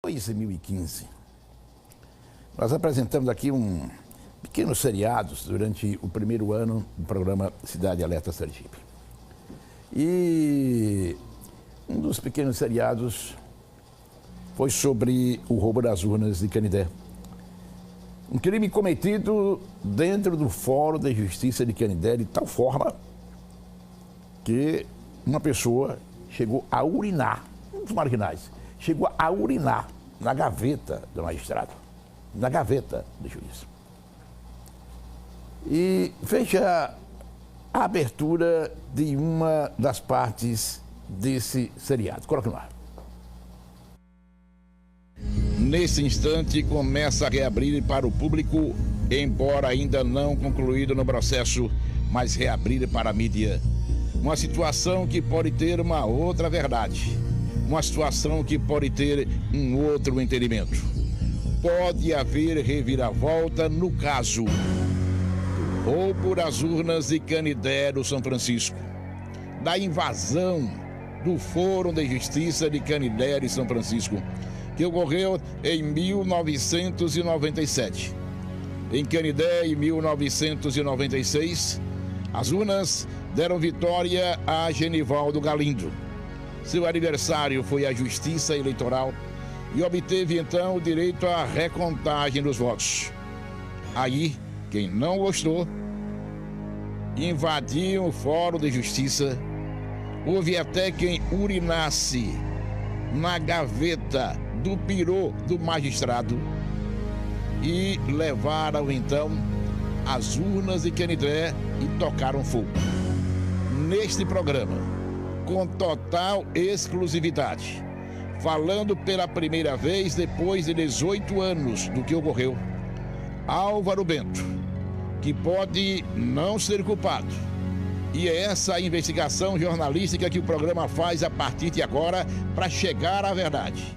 2015, nós apresentamos aqui pequenos seriados durante o primeiro ano do programa Cidade Alerta Sergipe. E um dos pequenos seriados foi sobre o roubo das urnas de Canindé. Um crime cometido dentro do Fórum da Justiça de Canindé, de tal forma que uma pessoa chegou a urinar, um dos marginais, chegou a urinar na gaveta do magistrado, na gaveta do juiz. E veja a abertura de uma das partes desse seriado. Coloque no ar. Nesse instante, começa a reabrir para o público, embora ainda não concluído no processo, mas reabrir para a mídia. Uma situação que pode ter uma outra verdade. Uma situação que pode ter um outro entendimento. Pode haver reviravolta no caso do roubo das urnas de Canindé do São Francisco, da invasão do Fórum de Justiça de Canindé de São Francisco, que ocorreu em 1997. Em Canindé, em 1996, as urnas deram vitória a Genivaldo Galindo. Seu adversário foi a Justiça Eleitoral e obteve então o direito à recontagem dos votos. Aí, quem não gostou, invadiu o Fórum de Justiça. Houve até quem urinasse na gaveta do birô do magistrado e levaram então as urnas de Canindé e tocaram fogo. Neste programa, com total exclusividade, falando pela primeira vez depois de 18 anos do que ocorreu, Álvaro Bento, que pode não ser culpado. E é essa a investigação jornalística que o programa faz a partir de agora para chegar à verdade.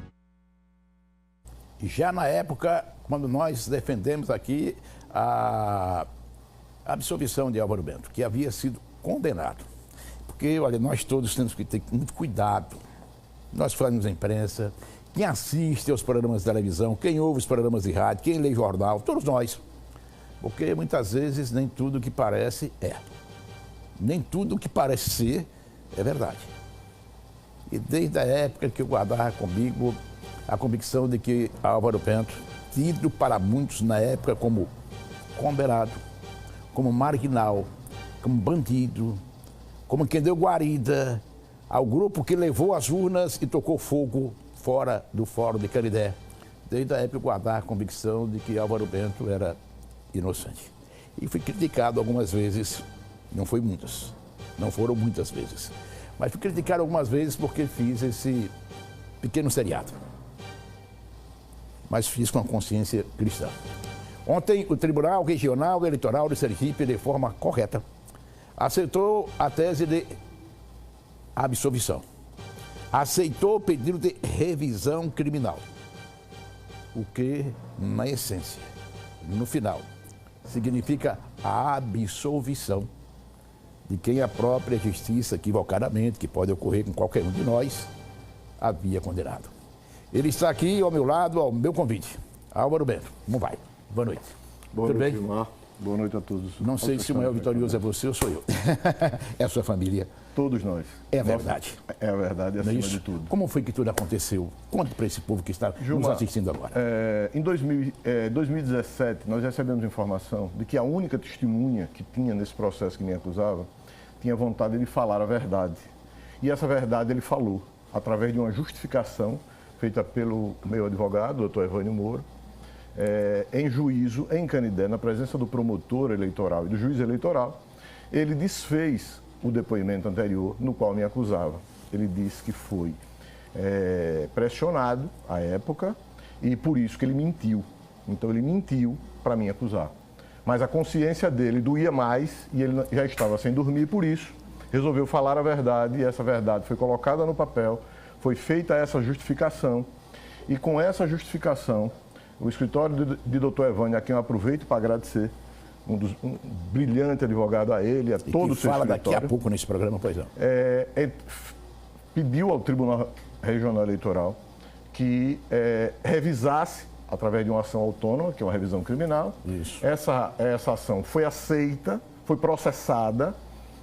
Já na época, quando nós defendemos aqui a absolvição de Álvaro Bento, que havia sido condenado. Porque, olha, nós todos temos que ter muito cuidado. Nós falamos na imprensa, quem assiste aos programas de televisão, quem ouve os programas de rádio, quem lê jornal, todos nós. Porque muitas vezes nem tudo que parece é. Nem tudo que parece ser é verdade. E desde a época que eu guardava comigo a convicção de que Álvaro Bento, tido para muitos na época como condenado, como marginal, como bandido, como quem deu guarida ao grupo que levou as urnas e tocou fogo fora do Fórum de Canindé. Desde a época eu guardava a convicção de que Álvaro Bento era inocente. E fui criticado algumas vezes, não foi muitas, não foram muitas vezes, mas fui criticado algumas vezes porque fiz esse pequeno seriado. Mas fiz com a consciência cristã. Ontem, o Tribunal Regional Eleitoral de Sergipe, de forma correta, aceitou a tese de absolvição. Aceitou o pedido de revisão criminal. O que, na essência, no final, significa a absolvição de quem a própria justiça, equivocadamente, que pode ocorrer com qualquer um de nós, havia condenado. Ele está aqui ao meu lado, ao meu convite. Álvaro Bento, como vai? Boa noite. Boa noite, Gilmar. Boa noite a todos. Não sei se o maior vitorioso é você ou sou eu. É a sua família. Todos nós. É a verdade. É a verdade, acima de tudo. Como foi que tudo aconteceu? Conte para esse povo que está nos assistindo agora. Em 2017, nós recebemos informação de que a única testemunha que tinha nesse processo que me acusava tinha vontade de falar a verdade. E essa verdade ele falou, através de uma justificação feita pelo meu advogado, doutor Evânio Moura, em juízo em Canindé, na presença do promotor eleitoral e do juiz eleitoral. Ele desfez o depoimento anterior no qual me acusava. Ele disse que foi pressionado à época e por isso que ele mentiu. Então ele mentiu para me acusar. Mas a consciência dele doía mais e ele já estava sem dormir, por isso resolveu falar a verdade e essa verdade foi colocada no papel, foi feita essa justificação e com essa justificação o escritório de doutor Evânio, a quem eu aproveito para agradecer, um brilhante advogado a ele, a todo o seu fala escritório. daqui a pouco nesse programa, pois não. Pediu ao Tribunal Regional Eleitoral que revisasse, através de uma ação autônoma, que é uma revisão criminal. Isso. Essa ação foi aceita, foi processada,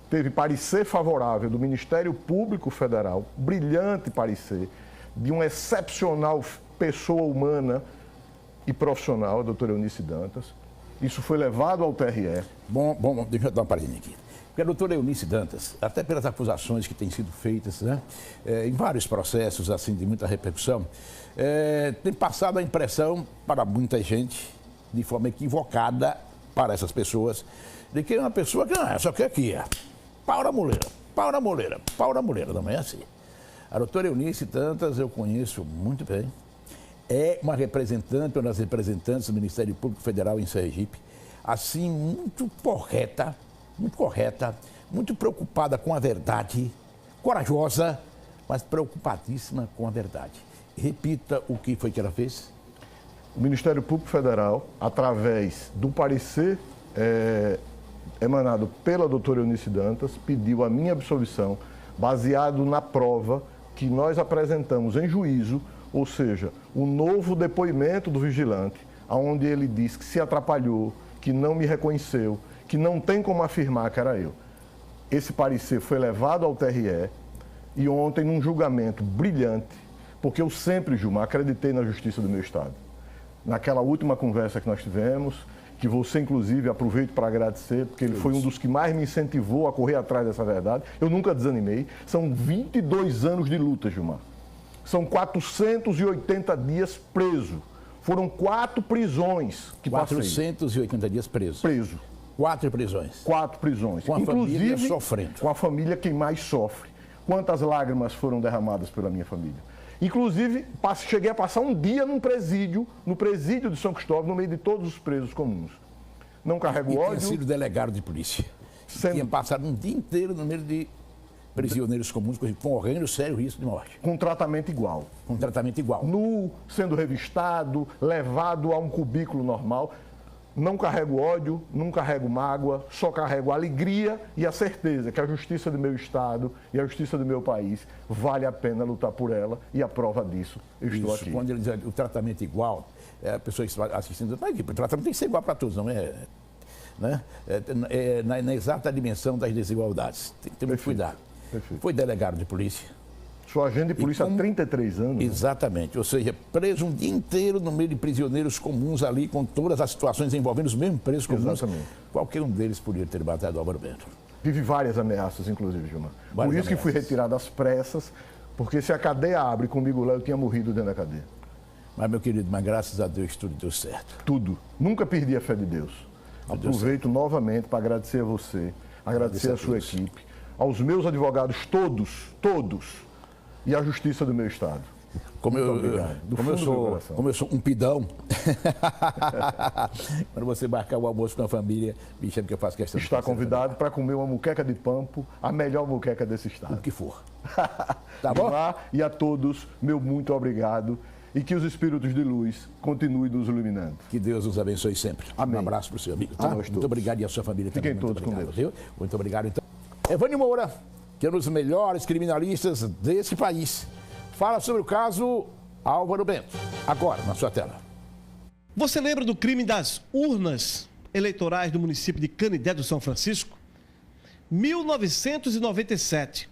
teve parecer favorável do Ministério Público Federal, brilhante parecer, de uma excepcional pessoa humana e profissional, a doutora Eunice Dantas. Isso foi levado ao TRE. Bom, deixa eu dar uma paradinha aqui. Porque a doutora Eunice Dantas, até pelas acusações que têm sido feitas, né, em vários processos assim de muita repercussão, tem passado a impressão para muita gente, de forma equivocada para essas pessoas, de que é uma pessoa que só quer aqui, pau na moleira, pau na moleira, pau na moleira, não é assim. A doutora Eunice Dantas eu conheço muito bem, é uma representante, uma das representantes do Ministério Público Federal em Sergipe, assim, muito correta, muito preocupada com a verdade, corajosa, mas preocupadíssima com a verdade. Repita o que foi que ela fez. O Ministério Público Federal, através do parecer emanado pela doutora Eunice Dantas, pediu a minha absolvição, baseado na prova que nós apresentamos em juízo, ou seja, o novo depoimento do vigilante, onde ele diz que se atrapalhou, que não me reconheceu, que não tem como afirmar que era eu. Esse parecer foi levado ao TRE e ontem, num julgamento brilhante, porque eu sempre, Gilmar, acreditei na justiça do meu Estado. Naquela última conversa que nós tivemos, que você, inclusive, aproveito para agradecer, porque ele foi um dos que mais me incentivou a correr atrás dessa verdade. Eu nunca desanimei. São 22 anos de luta, Gilmar. São 480 dias preso. Foram 4 prisões que 480 dias preso. 4 prisões. 4 prisões. Com a família sofrendo. Com a família quem mais sofre. Quantas lágrimas foram derramadas pela minha família. Inclusive, cheguei a passar um dia no presídio de São Cristóvão, no meio de todos os presos comuns. Não carrego ódio. Tinha sido delegado de polícia. Tinha passado um dia inteiro no meio de prisioneiros comuns, correndo sério risco de morte. Com tratamento igual. Com tratamento igual. Nu, sendo revistado, levado a um cubículo normal. Não carrego ódio, não carrego mágoa, só carrego alegria e a certeza que a justiça do meu Estado e a justiça do meu país vale a pena lutar por ela e a prova disso eu estou aqui. Quando ele diz o tratamento igual, a pessoa que está assistindo, o tratamento tem que ser igual para todos, não é? Né? Na exata dimensão das desigualdades. Tem que ter muito cuidado. Perfeito. Foi delegado de polícia. Sou agente de polícia há 33 anos. Exatamente. Né? Ou seja, preso um dia inteiro no meio de prisioneiros comuns ali, com todas as situações envolvendo os mesmos presos comuns. Exatamente. Qualquer um deles poderia ter matado Álvaro Bento. Tive várias ameaças, inclusive, Gilmar. Por isso que fui retirado às pressas, porque se a cadeia abre comigo lá, eu tinha morrido dentro da cadeia. Mas, meu querido, mas graças a Deus tudo deu certo. Tudo. Nunca perdi a fé de Deus. Aproveito novamente para agradecer a você, agradecer a sua equipe, aos meus advogados todos, e a justiça do meu Estado. Como eu sou um pidão, quando você marcar o almoço com a família, me chama que eu faço questão. Está convidado para comer uma muqueca de pampo, a melhor muqueca desse Estado. O que for. Tá bom? E a todos, meu muito obrigado. E que os espíritos de luz continuem nos iluminando. Que Deus nos abençoe sempre. Amém. Um abraço para o seu amigo. Tá? Muito obrigado e a sua família também. Fiquem todos com Deus. Viu? Muito obrigado, então. Evânio Moura, que é um dos melhores criminalistas desse país, fala sobre o caso Álvaro Bento. Agora, na sua tela. Você lembra do crime das urnas eleitorais do município de Canidé do São Francisco? 1997.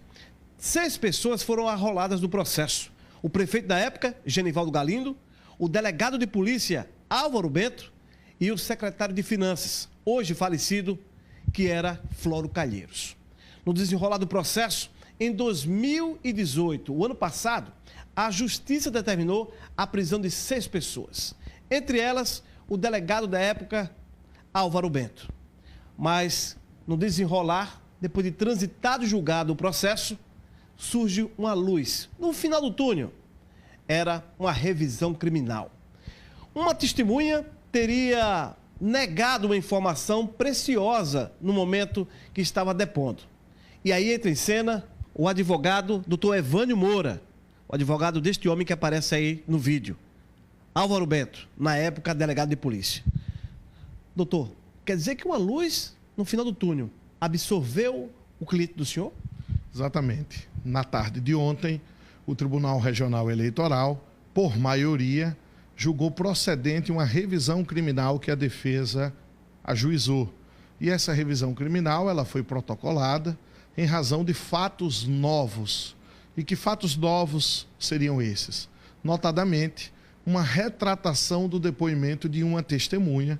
6 pessoas foram arroladas do processo. O prefeito da época, Genivaldo Galindo, o delegado de polícia, Álvaro Bento, e o secretário de Finanças, hoje falecido, que era Floro Calheiros. No desenrolar do processo, em 2018, o ano passado, a Justiça determinou a prisão de 6 pessoas. Entre elas, o delegado da época, Álvaro Bento. Mas, no desenrolar, depois de transitado e julgado o processo, surge uma luz. No final do túnel, era uma revisão criminal. Uma testemunha teria negado uma informação preciosa no momento que estava depondo. E aí entra em cena o advogado Dr. Evânio Moura, o advogado deste homem que aparece aí no vídeo. Álvaro Bento, na época delegado de polícia. Doutor, quer dizer que uma luz no final do túnel absorveu o cliente do senhor? Exatamente. Na tarde de ontem, o Tribunal Regional Eleitoral por maioria, julgou procedente uma revisão criminal que a defesa ajuizou. E essa revisão criminal ela foi protocolada em razão de fatos novos. E que fatos novos seriam esses? Notadamente, uma retratação do depoimento de uma testemunha.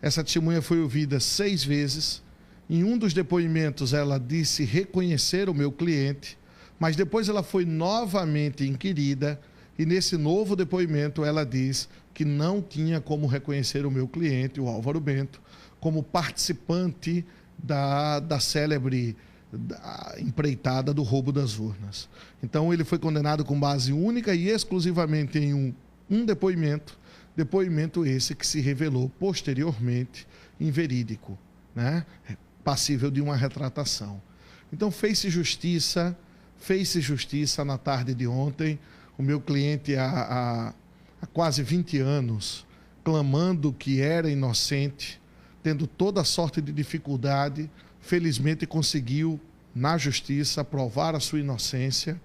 Essa testemunha foi ouvida 6 vezes. Em um dos depoimentos, ela disse reconhecer o meu cliente, mas depois ela foi novamente inquirida e nesse novo depoimento ela diz que não tinha como reconhecer o meu cliente, o Álvaro Bento, como participante da célebre empreitada do roubo das urnas. Então ele foi condenado com base única e exclusivamente em um depoimento esse que se revelou posteriormente inverídico, né? Passível de uma retratação. Então fez-se justiça na tarde de ontem. O meu cliente há quase 20 anos clamando que era inocente, tendo toda a sorte de dificuldade, felizmente conseguiu, na justiça, provar a sua inocência,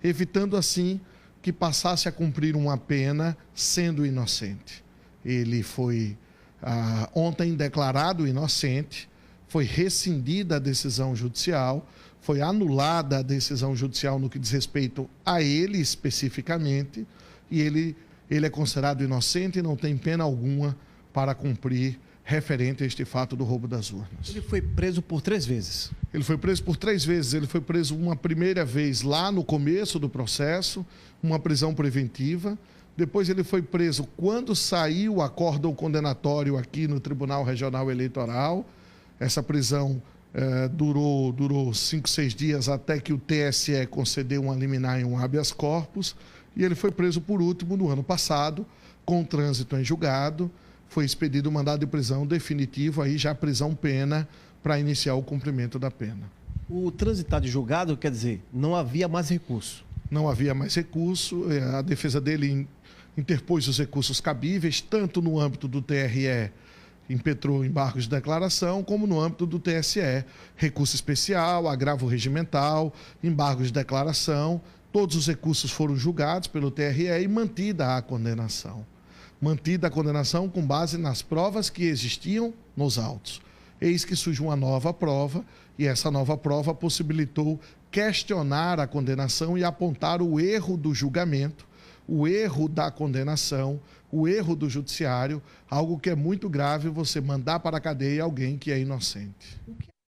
evitando assim que passasse a cumprir uma pena sendo inocente. Ele foi ontem declarado inocente, foi rescindida a decisão judicial, foi anulada a decisão judicial no que diz respeito a ele especificamente, e ele é considerado inocente e não tem pena alguma para cumprir referente a este fato do roubo das urnas. Ele foi preso por 3 vezes. Ele foi preso por 3 vezes. Ele foi preso uma primeira vez lá no começo do processo, uma prisão preventiva. Depois ele foi preso quando saiu o acórdão condenatório aqui no Tribunal Regional Eleitoral. Essa prisão durou 5, 6 dias até que o TSE concedeu uma liminar em um habeas corpus. E ele foi preso por último no ano passado, com trânsito em julgado. Foi expedido o mandado de prisão definitivo, aí já prisão-pena, para iniciar o cumprimento da pena. O transitar de julgado, quer dizer, não havia mais recurso? Não havia mais recurso, a defesa dele interpôs os recursos cabíveis, tanto no âmbito do TRE, impetrou embargos de declaração, como no âmbito do TSE, recurso especial, agravo regimental, embargos de declaração. Todos os recursos foram julgados pelo TRE e mantida a condenação. Mantida a condenação com base nas provas que existiam nos autos. Eis que surge uma nova prova, e essa nova prova possibilitou questionar a condenação e apontar o erro do julgamento, o erro da condenação, o erro do judiciário, algo que é muito grave você mandar para a cadeia alguém que é inocente.